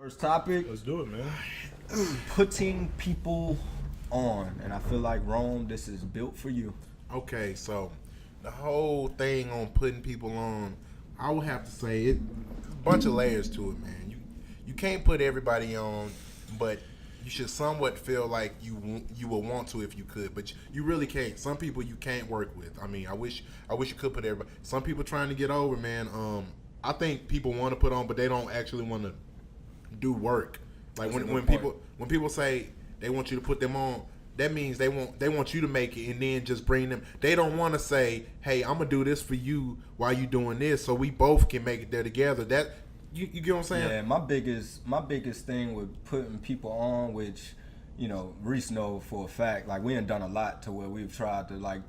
First topic, Let's do it, man. putting people on. And I feel like Rome, this is built for you. Okay, so the whole thing on putting people on, I would have to say it's a bunch of layers to it, man. You can't put everybody on, but you should somewhat feel like you would want to if you could, but you really can't. Some people you can't work with. I mean, I wish you could put everybody. Some people trying to get over, man. I think people want to put on, but they don't actually want to do work. Like when people say they want you to put them on, that means they want you to make it and then just bring them. They don't want to say, "Hey, I'm gonna do this for you while you doing this, so we both can make it there together." That you get what I'm saying? Yeah, my biggest thing with putting people on, which Reese know for a fact, like we ain't done a lot to where we've tried to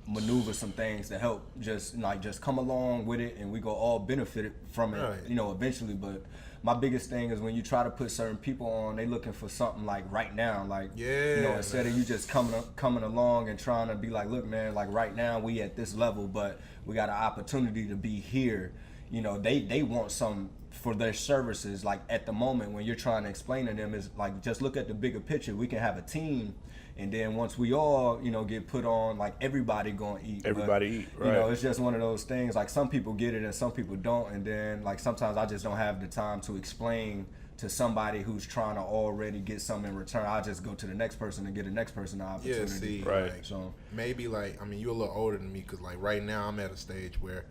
maneuver some things to help just come along with it and we go all benefit from it, Right. Eventually. But my biggest thing is when you try to put certain people on, they looking for something like right now, instead of you just coming along and trying to be like, look, man, like right now we at this level, but we got an opportunity to be here. They want some for their services. Like at the moment when you're trying to explain to them is like, just look at the bigger picture. We can have a team. And then once we all, get put on, like everybody gonna eat. Everybody eat, right? It's just one of those things. Like some people get it and some people don't. And then like sometimes I just don't have the time to explain to somebody who's trying to already get something in return. I'll just go to the next person and get the next person the opportunity. Yeah, see, right. Like, so maybe you're a little older than me because like right now I'm at a stage where.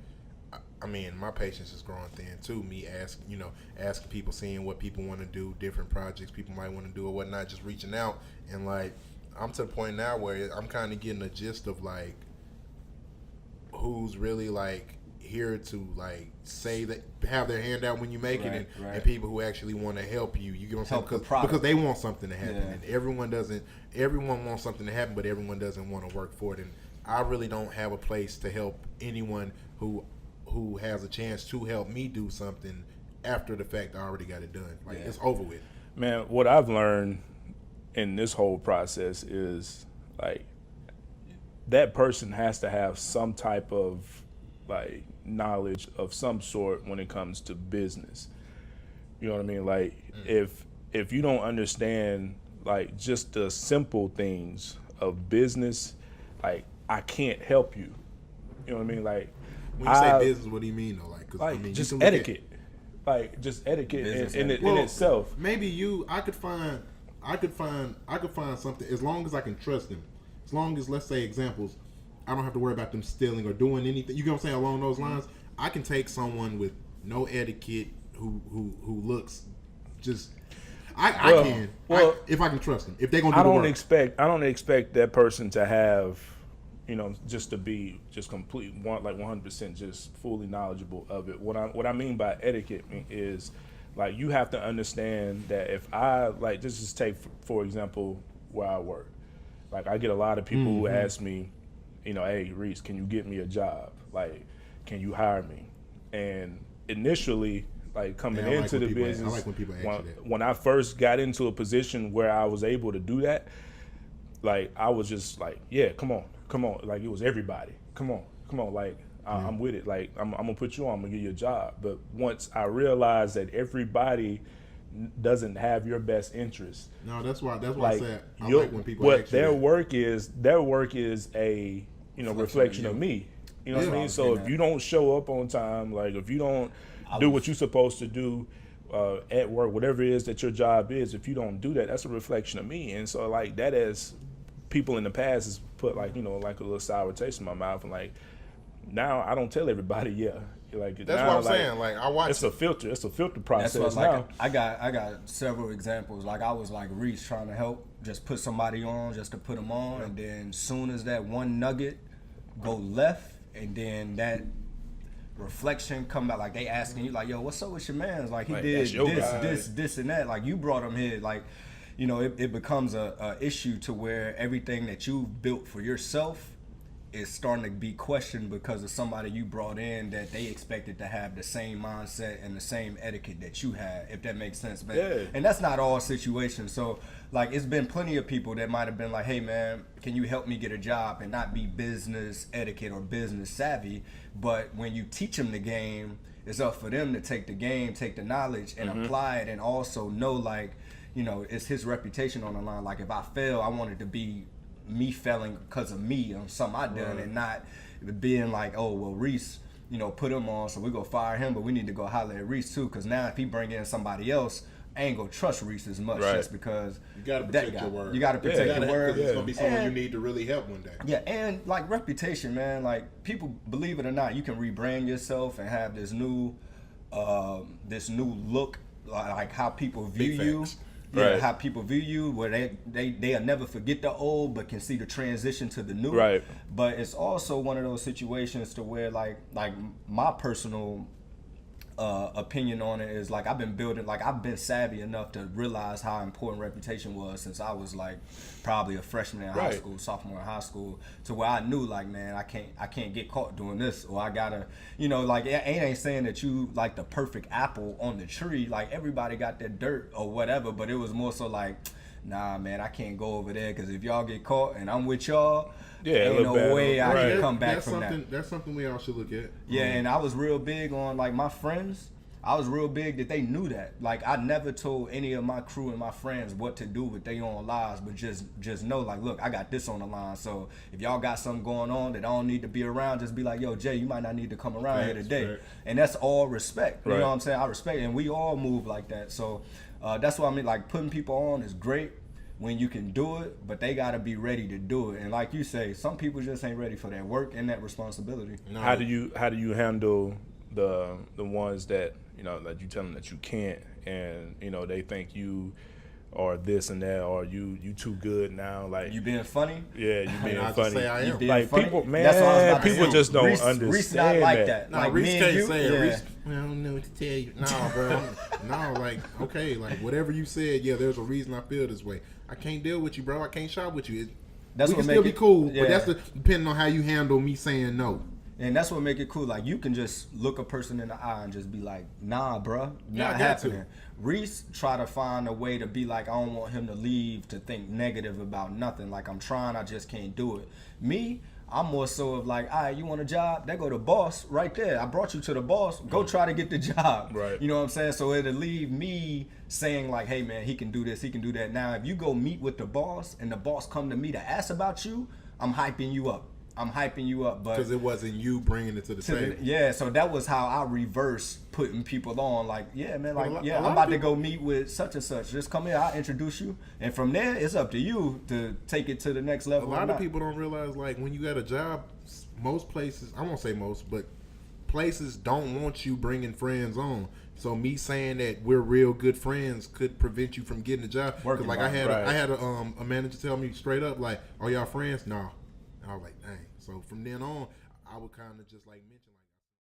I mean, my patience is growing thin too. Me asking people, seeing what people want to do, different projects people might want to do or whatnot, just reaching out. And like, I'm to the point now where I'm kind of getting a gist of like who's really like here to like say that, have their hand out when you make it, and people who actually want to help you. You get what I'm saying? Because they want something to happen, and everyone wants something to happen, but everyone doesn't want to work for it. And I really don't have a place to help anyone who has a chance to help me do something after the fact. I already got it done. Like it's over with. Man, what I've learned in this whole process is like that person has to have some type of like knowledge of some sort when it comes to business. You know what I mean? Like if you don't understand like just the simple things of business, like I can't help you. You know what I mean? Like when you say business, what do you mean though? Like, 'cause, like I mean, just etiquette. Like just etiquette in itself. Maybe I could find something as long as I can trust them. As long as, let's say, examples, I don't have to worry about them stealing or doing anything. You get what I'm saying? Along those lines, I can take someone with no etiquette who looks just. If I can trust them, if they're gonna do the work. I don't expect that person to have, just to be just complete, 100% just fully knowledgeable of it. What I mean by etiquette is, like, you have to understand that if I, like, just take, for example, where I work. Like, I get a lot of people who ask me, hey, Reese, can you get me a job? Like, can you hire me? And initially, like, coming into the business, I like when people ask you that. When I first got into a position where I was able to do that, like, I was just like, yeah, come on. Like, it was everybody. Come on. Like, I'm with it. Like, I'm going to put you on. I'm going to give you a job. But once I realized that everybody doesn't have your best interest. No, that's why I said I like when people what their work is a, reflection of me. You know what I mean? So if you don't show up on time, like if you don't do what you're supposed to do at work, whatever it is that your job is, if you don't do that, that's a reflection of me. And so like that as people in the past has put like, like a little sour taste in my mouth, and like now I don't tell everybody, like that's now, what I'm saying. Like I watch it's a filter process. That's what, now. I got several examples. Like I was like Reese trying to help, just put somebody on just to put them on, and then soon as that one nugget go left, and then that reflection come back, like they asking you like, yo, what's up with your man? Like he like, did this, this and that. Like you brought him here. Like it becomes a issue to where everything that you built for yourself is starting to be questioned because of somebody you brought in that they expected to have the same mindset and the same etiquette that you had, if that makes sense, man. Yeah. And that's not all situations. So like it's been plenty of people that might have been like, hey man, can you help me get a job, and not be business etiquette or business savvy, but when you teach them the game, it's up for them to take the game, take the knowledge, and apply it, and also know, like, you know, it's his reputation on the line. Like, if I fail, I want it to be me failing because of me on something I done, and not being like, oh, well, Reese, you know, put him on, so we go fire him, but we need to go holler at Reese too, because now if he bring in somebody else, I ain't gonna trust Reese as much, just because you gotta protect your word. You gotta protect your word. It's gonna be someone you need to really help one day. Yeah, and like reputation, man. Like, people, believe it or not, you can rebrand yourself and have this new look, like how people view you. Yeah, how people view you, where they'll never forget the old, but can see the transition to the new. Right. But it's also one of those situations to where, like my personal opinion on it is, like, I've been savvy enough to realize how important reputation was since I was like probably a freshman in high school, sophomore in high school, to where I knew, like, man, I can't get caught doing this, or I gotta, you know, like, it ain't saying that you like the perfect apple on the tree. Like, everybody got their dirt or whatever, but it was more so like, nah, man, I can't go over there, because if y'all get caught and I'm with y'all, ain't no way I can come back from that. That's something we all should look at. Yeah, and I was real big on, like, my friends. I was real big that they knew that. Like, I never told any of my crew and my friends what to do with their own lives, but just know, like, look, I got this on the line. So if y'all got something going on that I don't need to be around, just be like, yo, Jay, you might not need to come around here today. And that's all respect. You know what I'm saying? I respect it, and we all move like that. So that's what I mean. Like, putting people on is great when you can do it, but they gotta be ready to do it. And like you say, some people just ain't ready for that work and that responsibility. No. How do you handle the ones that, you know, that you tell them that you can't, and, you know, they think you are this and that, or you too good now, like, you being funny? Yeah, you being I funny. Just say I am. Like, funny? people, man, that's what I was about to people say. just don't Reese understand not like that. No, like, Reese can't you, say it. yeah. Reese, I don't know what to tell you. No, bro. No, like, okay, like, whatever you said, yeah, there's a reason I feel this way. I can't deal with you, bro. I can't shop with you. That's we what can still be cool, yeah. but that's depending on how you handle me saying no. And that's what make it cool. Like, you can just look a person in the eye and just be like, nah, bruh, not happening. Reese try to find a way to be like, I don't want him to leave to think negative about nothing. Like, I'm trying, I just can't do it. Me, I'm more so of like, all right, you want a job? There go the boss right there. I brought you to the boss. Go try to get the job. Right. You know what I'm saying? So it'll leave me saying like, hey, man, he can do this, he can do that. Now, if you go meet with the boss and the boss come to me to ask about you, I'm hyping you up. But because it wasn't you bringing it to the table. Yeah, so that was how I reverse putting people on. Like, yeah, man, like, I'm about to go meet with such and such. Just come here, I'll introduce you, and from there, it's up to you to take it to the next level. A lot of people don't realize, like, when you got a job, most places, I won't say most, but places don't want you bringing friends on. So me saying that we're real good friends could prevent you from getting a job. Because, like, I had a manager tell me straight up, like, are y'all friends? No. And I was like, dang. So from then on, I would kind of just like mention, like,